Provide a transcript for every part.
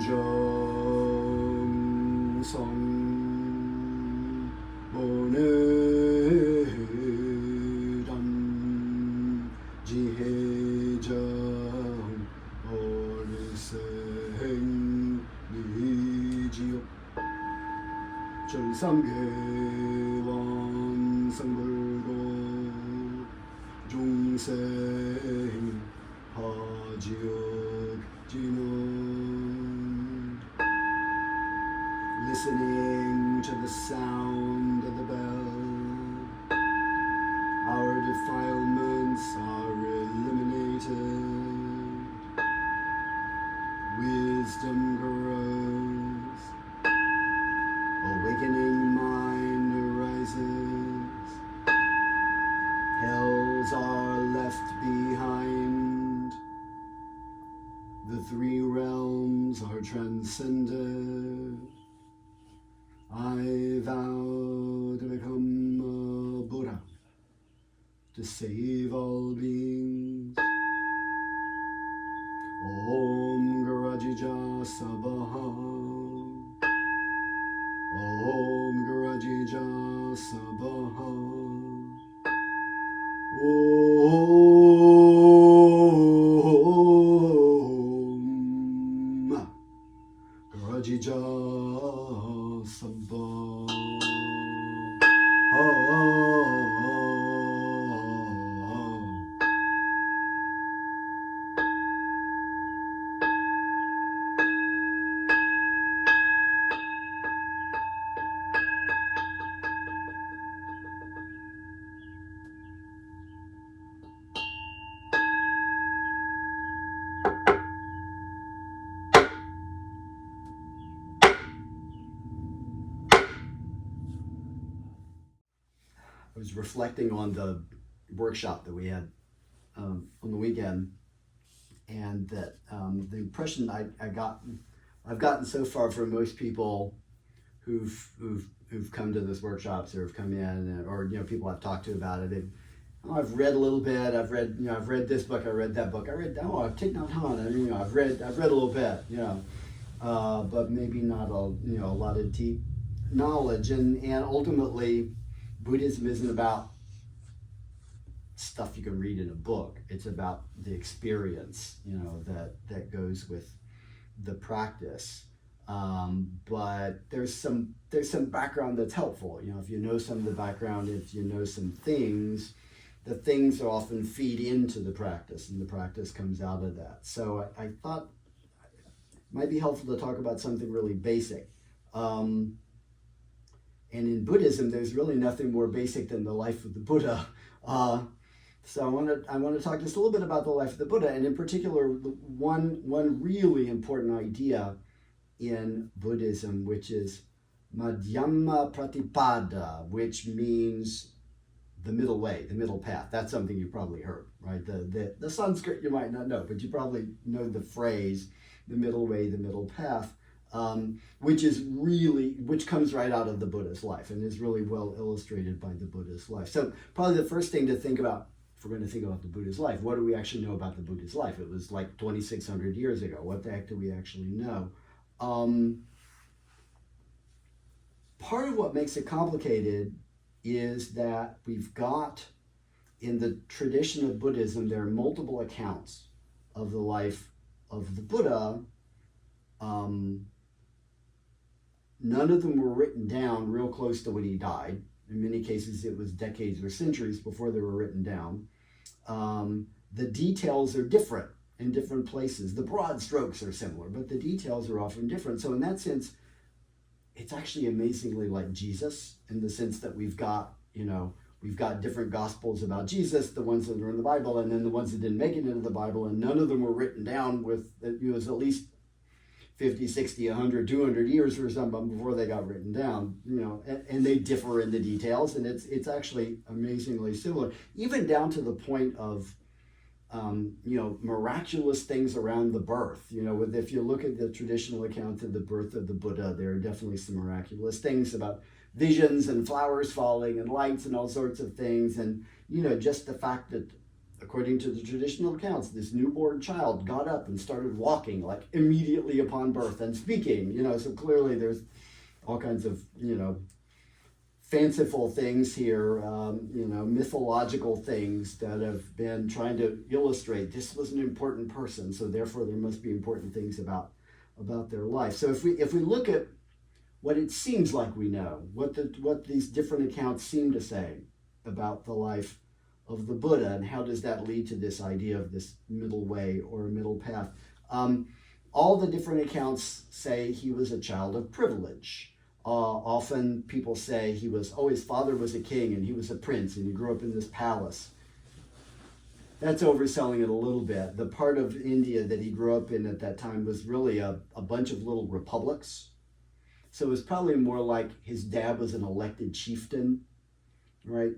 정성 오늘은 지혜정 어르생이지요. 절상계왕 성불고 중생 하지옥지는 listening to the sound of the bell, our defilements are eliminated, wisdom grows, awakening mind arises, hells are left behind, the three realms are transcended. I vow to become a Buddha, to save all beings. Om Garajija Sabaha. Om Garajija Sabaha. Om Garajija Sabaha. I was reflecting on the workshop that we had on the weekend, and that the impression I've gotten so far from most people who've come to this workshops or have come in, or people I've talked to about it. I've read a little bit. I've read this book. I read that book. I've taken out time. I've read a little bit. But maybe not a lot of deep knowledge, and ultimately, Buddhism isn't about stuff you can read in a book. It's about the experience, that goes with the practice. But there's some background that's helpful. If you know some of the background, if you know some things, the things often feed into the practice, and the practice comes out of that. So I thought it might be helpful to talk about something really basic. And in Buddhism, there's really nothing more basic than the life of the Buddha. So I want to talk just a little bit about the life of the Buddha, and in particular, one really important idea in Buddhism, which is Madhyama Pratipada, which means the middle way, the middle path. That's something you've probably heard, right? The Sanskrit you might not know, but you probably know the phrase, the middle way, the middle path. Which comes right out of the Buddha's life and is really well illustrated by the Buddha's life. So probably the first thing to think about, if we're going to think about the Buddha's life, what do we actually know about the Buddha's life? It was like 2,600 years ago. What the heck do we actually know? Part of what makes it complicated is that we've got, in the tradition of Buddhism, there are multiple accounts of the life of the Buddha. None of them were written down real close to when he died. In many cases, it was decades or centuries before they were written down. The details are different in different places. The broad strokes are similar, but the details are often different. So in that sense, it's actually amazingly like Jesus, in the sense that we've got different gospels about Jesus, the ones that are in the Bible, and then the ones that didn't make it into the Bible, and none of them were written down with, it was at least 50, 60, 100, 200 years or something before they got written down, and they differ in the details, and it's actually amazingly similar, even down to the point of, miraculous things around the birth. If you look at the traditional account of the birth of the Buddha, there are definitely some miraculous things about visions and flowers falling and lights and all sorts of things, and just the fact that according to the traditional accounts, this newborn child got up and started walking like immediately upon birth and speaking, so clearly there's all kinds of, fanciful things here, mythological things that have been trying to illustrate this was an important person, so therefore there must be important things about their life. So if we look at what it seems like we know, what these different accounts seem to say about the life of the Buddha, and how does that lead to this idea of this middle way or middle path? All the different accounts say he was a child of privilege. Often people say his father was a king and he was a prince and he grew up in this palace. That's overselling it a little bit. The part of India that he grew up in at that time was really a bunch of little republics. So it was probably more like his dad was an elected chieftain, right?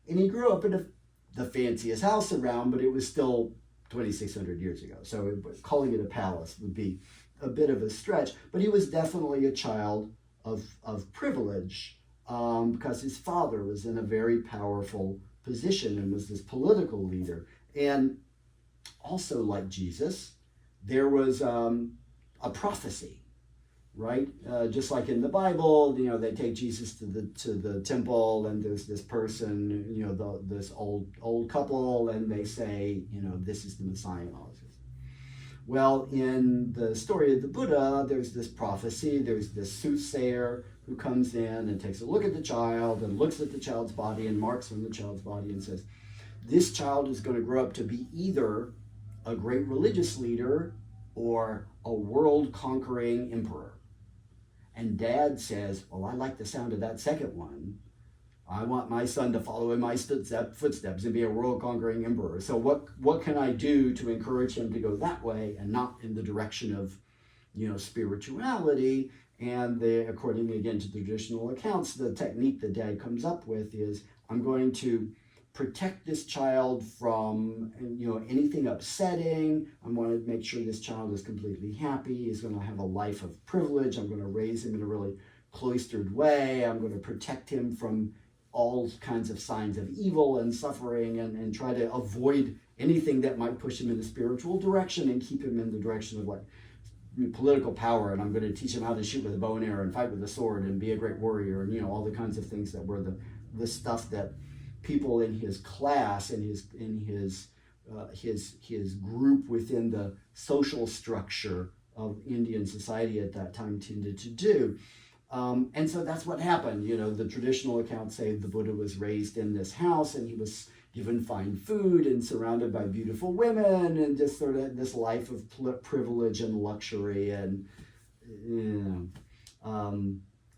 And he grew up in the fanciest house around, but it was still 2,600 years ago. So calling it a palace would be a bit of a stretch. But he was definitely a child of privilege because his father was in a very powerful position and was this political leader. And also, like Jesus, there was a prophecy, right? Just like in the Bible, they take Jesus to the temple, and there's this person, this old couple, and they say, this is the Messiah and all this. Well, in the story of the Buddha, there's this prophecy, there's this soothsayer who comes in and takes a look at the child and looks at the child's body and marks on the child's body and says, this child is going to grow up to be either a great religious leader or a world-conquering emperor. And Dad says, well, I like the sound of that second one. I want my son to follow in my footsteps and be a world-conquering emperor. So what can I do to encourage him to go that way and not in the direction of, spirituality? And according again to the traditional accounts, the technique that Dad comes up with is, I'm going to protect this child from, anything upsetting. I want to make sure this child is completely happy. He's going to have a life of privilege. I'm going to raise him in a really cloistered way. I'm going to protect him from all kinds of signs of evil and suffering, and try to avoid anything that might push him in the spiritual direction and keep him in the direction of political power. And I'm going to teach him how to shoot with a bow and arrow and fight with a sword and be a great warrior, and all the kinds of things that were the stuff that people in his class and his group within the social structure of Indian society at that time tended to do. And so that's what happened. The traditional accounts say the Buddha was raised in this house and he was given fine food and surrounded by beautiful women and just sort of this life of privilege and luxury. And,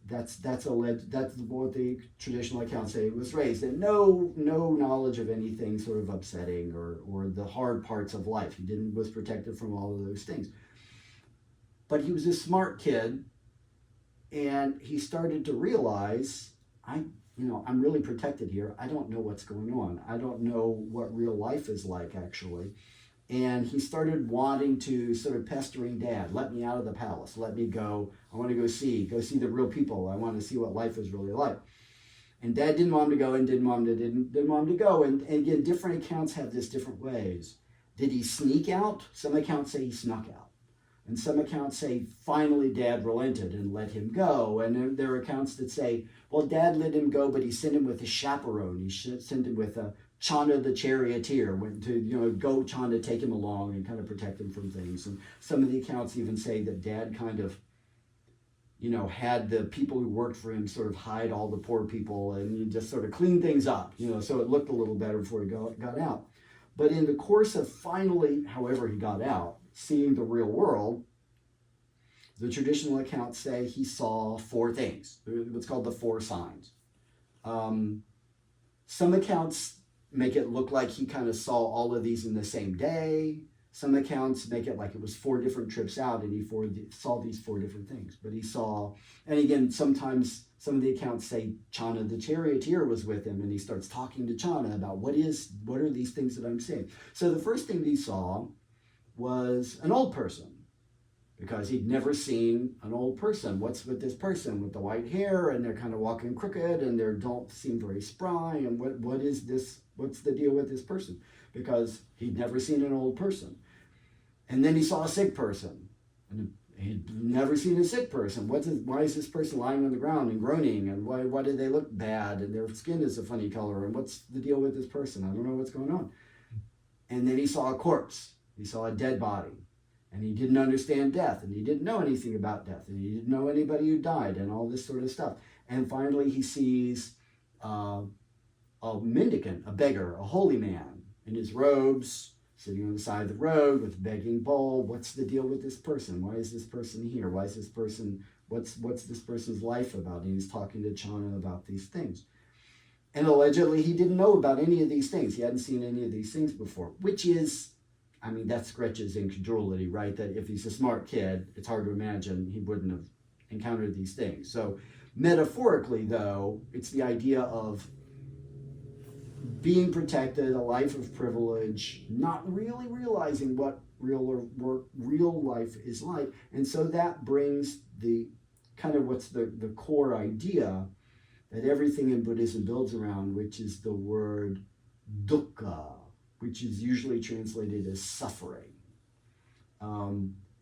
that's what the traditional accounts say he was raised. And no knowledge of anything sort of upsetting or the hard parts of life. He was protected from all of those things. But he was a smart kid. And he started to realize, I'm really protected here. I don't know what's going on. I don't know what real life is like, actually. And he started wanting to sort of pestering Dad, let me out of the palace, let me go. I want to go see the real people. I want to see what life is really like. And Dad didn't want him to go and didn't want him to go. And again, different accounts have this different ways. Did he sneak out? Some accounts say he snuck out. And some accounts say, finally, Dad relented and let him go. And there are accounts that say, well, Dad let him go, but he sent him with a chaperone. He sent him with a Chanda the charioteer, went to, go Chanda, take him along and kind of protect him from things. And some of the accounts even say that Dad kind of, had the people who worked for him sort of hide all the poor people and he just sort of clean things up, so it looked a little better before he got out. But in the course of finally, however he got out, seeing the real world, the traditional accounts say he saw 4 things, what's called the 4 signs. Some accounts make it look like he kind of saw all of these in the same day. Some accounts make it like it was 4 different trips out and he saw these 4 different things. But he saw, and again, sometimes some of the accounts say Chanda the charioteer was with him and he starts talking to Chanda about what are these things that I'm seeing. So the first thing he saw was an old person. because he'd never seen an old person. What's with this person with the white hair, and they're kind of walking crooked, and they don't seem very spry, and what is this? What's the deal with this person? Because he'd never seen an old person. And then he saw a sick person, and he'd never seen a sick person. Why is this person lying on the ground and groaning, and why do they look bad, and their skin is a funny color, and what's the deal with this person? I don't know what's going on. And then he saw a corpse. He saw a dead body. And he didn't understand death, and he didn't know anything about death, and he didn't know anybody who died, and all this sort of stuff. And finally he sees a mendicant, a beggar, a holy man in his robes, sitting on the side of the road with a begging bowl. What's the deal with this person? Why is this person here? Why is this person, what's this person's life about? And he's talking to Chana about these things. And allegedly he didn't know about any of these things. He hadn't seen any of these things before, which is, I mean, that's Gretchen's incredulity, right? That if he's a smart kid, it's hard to imagine he wouldn't have encountered these things. So metaphorically, though, it's the idea of being protected, a life of privilege, not really realizing what real life is like. And so that brings the kind of what's the core idea that everything in Buddhism builds around, which is the word dukkha, which is usually translated as suffering,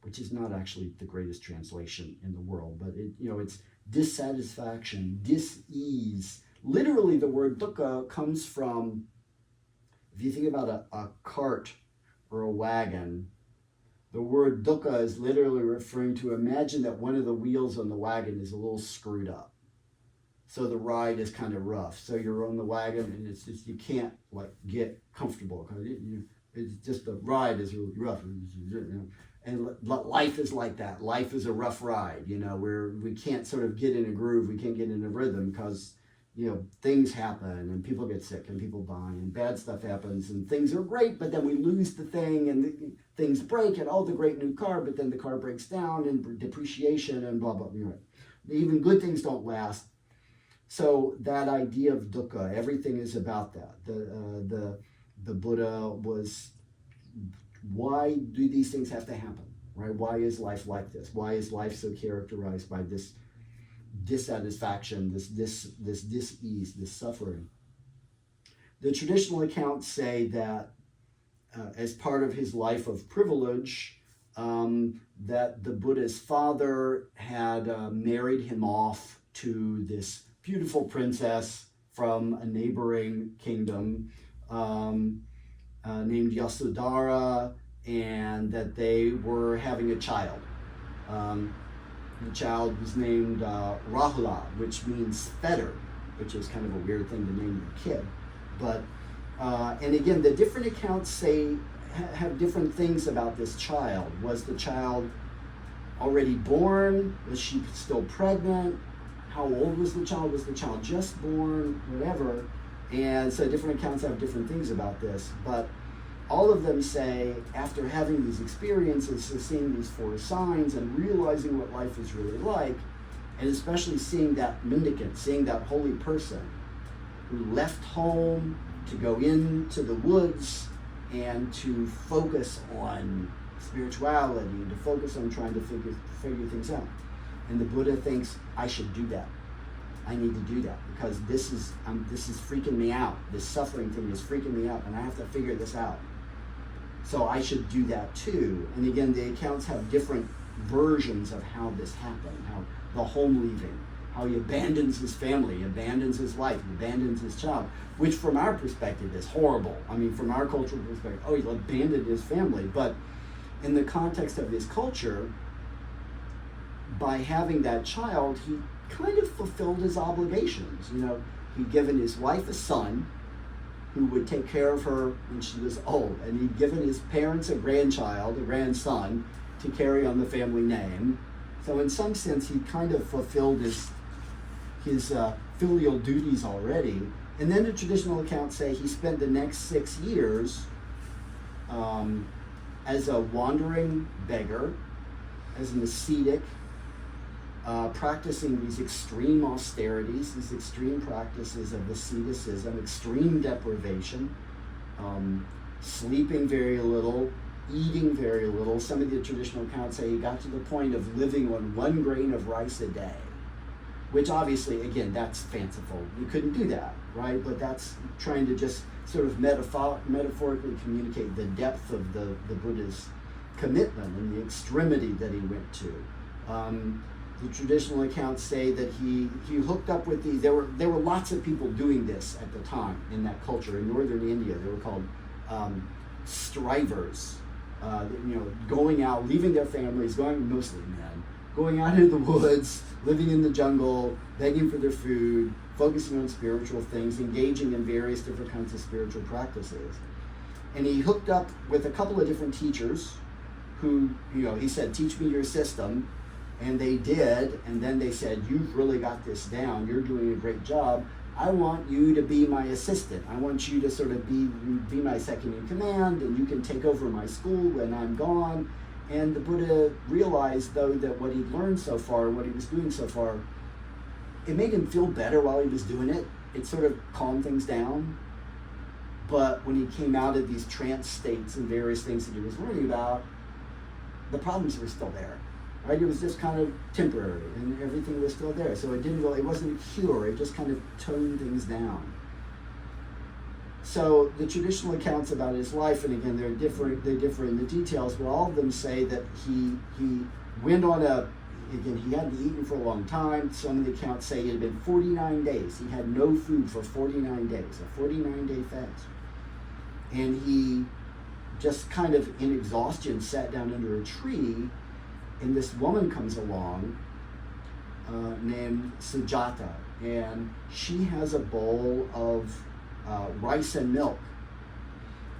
which is not actually the greatest translation in the world, but it's dissatisfaction, dis-ease. Literally, the word dukkha comes from, if you think about a cart or a wagon, the word dukkha is literally referring to, imagine that one of the wheels on the wagon is a little screwed up. So the ride is kind of rough. So you're on the wagon, and it's just, you can't get comfortable, because it's just, the ride is really rough. And life is like that. Life is a rough ride, where we can't sort of get in a groove. We can't get in a rhythm because, things happen, and people get sick, and people die, and bad stuff happens, and things are great, but then we lose the thing, and things break, and the great new car, but then the car breaks down, and depreciation, and blah, blah, blah. Even good things don't last. So that idea of dukkha, everything is about that. The Buddha was, why do these things have to happen, right? Why is life like this? Why is life so characterized by this dissatisfaction, this dis-ease, this suffering? The traditional accounts say that as part of his life of privilege, that the Buddha's father had married him off to this beautiful princess from a neighboring kingdom named Yasodhara, and that they were having a child. The child was named Rahula, which means fetter, which is kind of a weird thing to name your kid. But and again, the different accounts have different things about this child. Was the child already born? Was she still pregnant? How old was the child? Was the child just born? Whatever. And so different accounts have different things about this. But all of them say, after having these experiences, so seeing these 4 signs and realizing what life is really like, and especially seeing that mendicant, seeing that holy person who left home to go into the woods and to focus on spirituality and to focus on trying to figure things out. And the Buddha thinks, I should do that. I need to do that because this is freaking me out. This suffering thing is freaking me out, and I have to figure this out. So I should do that too. And again, the accounts have different versions of how this happened, how the home leaving, how he abandons his family, abandons his life, abandons his child, which from our perspective is horrible. I mean, from our cultural perspective, he abandoned his family. But in the context of his culture, by having that child, he kind of fulfilled his obligations. He'd given his wife a son who would take care of her when she was old, and he'd given his parents a grandson, to carry on the family name. So in some sense, he kind of fulfilled his filial duties already. And then the traditional accounts say he spent the next 6 years as a wandering beggar, as an ascetic, practicing these extreme austerities, these extreme practices of asceticism, extreme deprivation, sleeping very little, eating very little. Some of the traditional accounts say he got to the point of living on 1 grain of rice a day, which obviously, again, that's fanciful. You couldn't do that, right? But that's trying to just sort of metaphorically communicate the depth of the Buddha's commitment and the extremity that he went to. The traditional accounts say that he hooked up with these. There were lots of people doing this at the time in that culture. In northern India, they were called strivers. Going out, leaving their families, mostly men, going out into the woods, living in the jungle, begging for their food, focusing on spiritual things, engaging in various different kinds of spiritual practices. And he hooked up with a couple of different teachers who, he said, teach me your system. And they did, and then they said, you've really got this down, you're doing a great job. I want you to be my assistant. I want you to sort of be my second in command, and you can take over my school when I'm gone. And the Buddha realized, though, that what he'd learned so far, what he was doing so far, it made him feel better while he was doing it. It sort of calmed things down. But when he came out of these trance states and various things that he was learning about, the problems were still there. Right? It was just kind of temporary, and everything was still there. So it wasn't a cure. It just kind of toned things down. So the traditional accounts about his life, and again, they differ in the details, but all of them say that he went on he hadn't eaten for a long time. Some of the accounts say it had been 49 days. He had no food for 49 days, a 49-day fast. And he just kind of in exhaustion sat down under a tree. And this woman comes along named Sujata, and she has a bowl of rice and milk.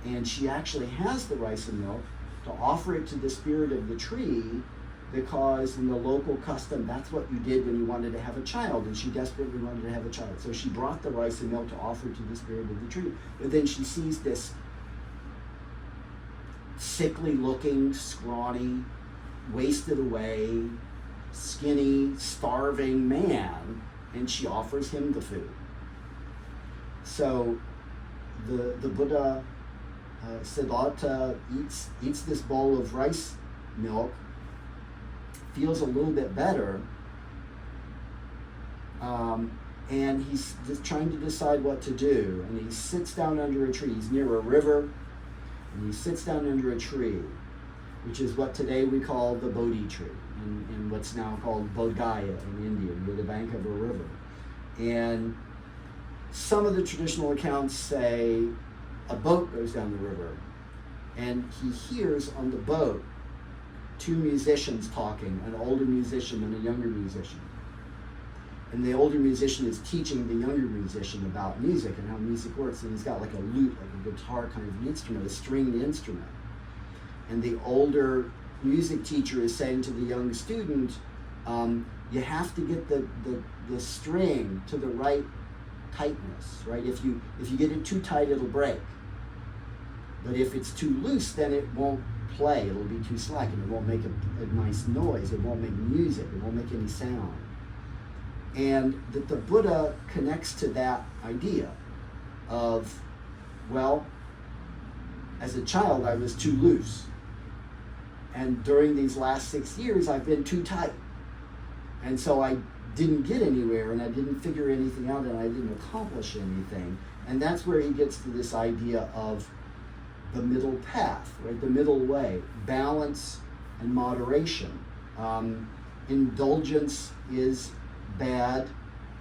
And she actually has the rice and milk to offer it to the spirit of the tree, because in the local custom, that's what you did when you wanted to have a child, and she desperately wanted to have a child. So she brought the rice and milk to offer to the spirit of the tree. But then she sees this sickly-looking, scrawny, wasted away, skinny, starving man, and she offers him the food. So the Buddha, Siddhartha, eats this bowl of rice milk, feels a little bit better, and he's just trying to decide what to do. And he sits down under a tree. He's near a river, and he sits down under a tree, which is what today we call the Bodhi tree, and what's now called Bodh Gaya in India, near the bank of a river. And some of the traditional accounts say a boat goes down the river, and he hears on the boat 2 musicians talking, an older musician and a younger musician. And the older musician is teaching the younger musician about music and how music works, and he's got like a lute, like a guitar kind of an instrument, a stringed instrument. And the older music teacher is saying to the young student, you have to get the string to the right tightness, right? If you get it too tight, it'll break. But if it's too loose, then it won't play. It'll be too slack, and it won't make a nice noise. It won't make music. It won't make any sound. And that the Buddha connects to that idea of, well, as a child, I was too loose. And during these last 6 years, I've been too tight. And so I didn't get anywhere, and I didn't figure anything out, and I didn't accomplish anything. And that's where he gets to this idea of the middle path, right? The middle way, balance and moderation. Indulgence is bad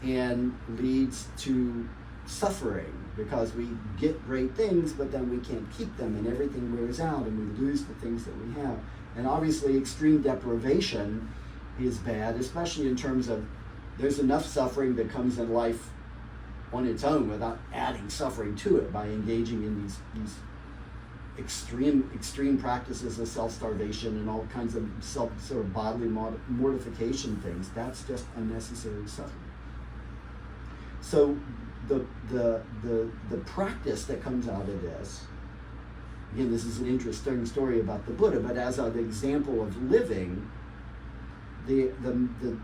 and leads to suffering, because we get great things, but then we can't keep them, and everything wears out, and we lose the things that we have. And obviously extreme deprivation is bad, especially in terms of there's enough suffering that comes in life on its own without adding suffering to it by engaging in these extreme practices of self-starvation and all kinds of sort of bodily mortification things. That's just unnecessary suffering. So the practice that comes out of this, again, this is an interesting story about the Buddha, but as an example of living, the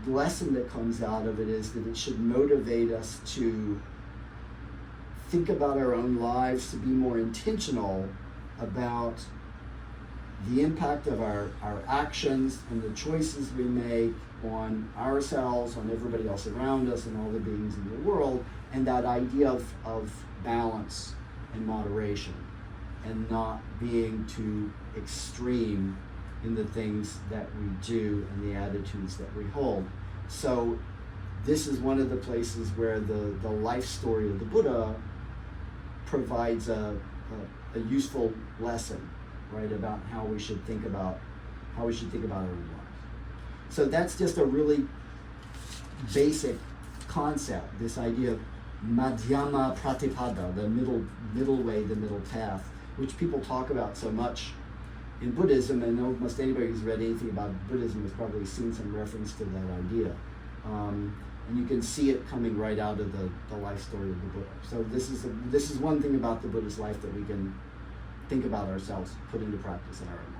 lesson that comes out of it is that it should motivate us to think about our own lives, to be more intentional about the impact of our actions and the choices we make on ourselves, on everybody else around us, and all the beings in the world, and that idea of balance and moderation, and not being too extreme in the things that we do and the attitudes that we hold. So this is one of the places where the life story of the Buddha provides a useful lesson, right, about how we should think about our own lives. So that's just a really basic concept, this idea of madhyama pratipada, the middle way, the middle path, which people talk about so much in Buddhism, and almost anybody who's read anything about Buddhism has probably seen some reference to that idea. And you can see it coming right out of the life story of the Buddha. So this is one thing about the Buddha's life that we can think about ourselves, put into practice in our own life.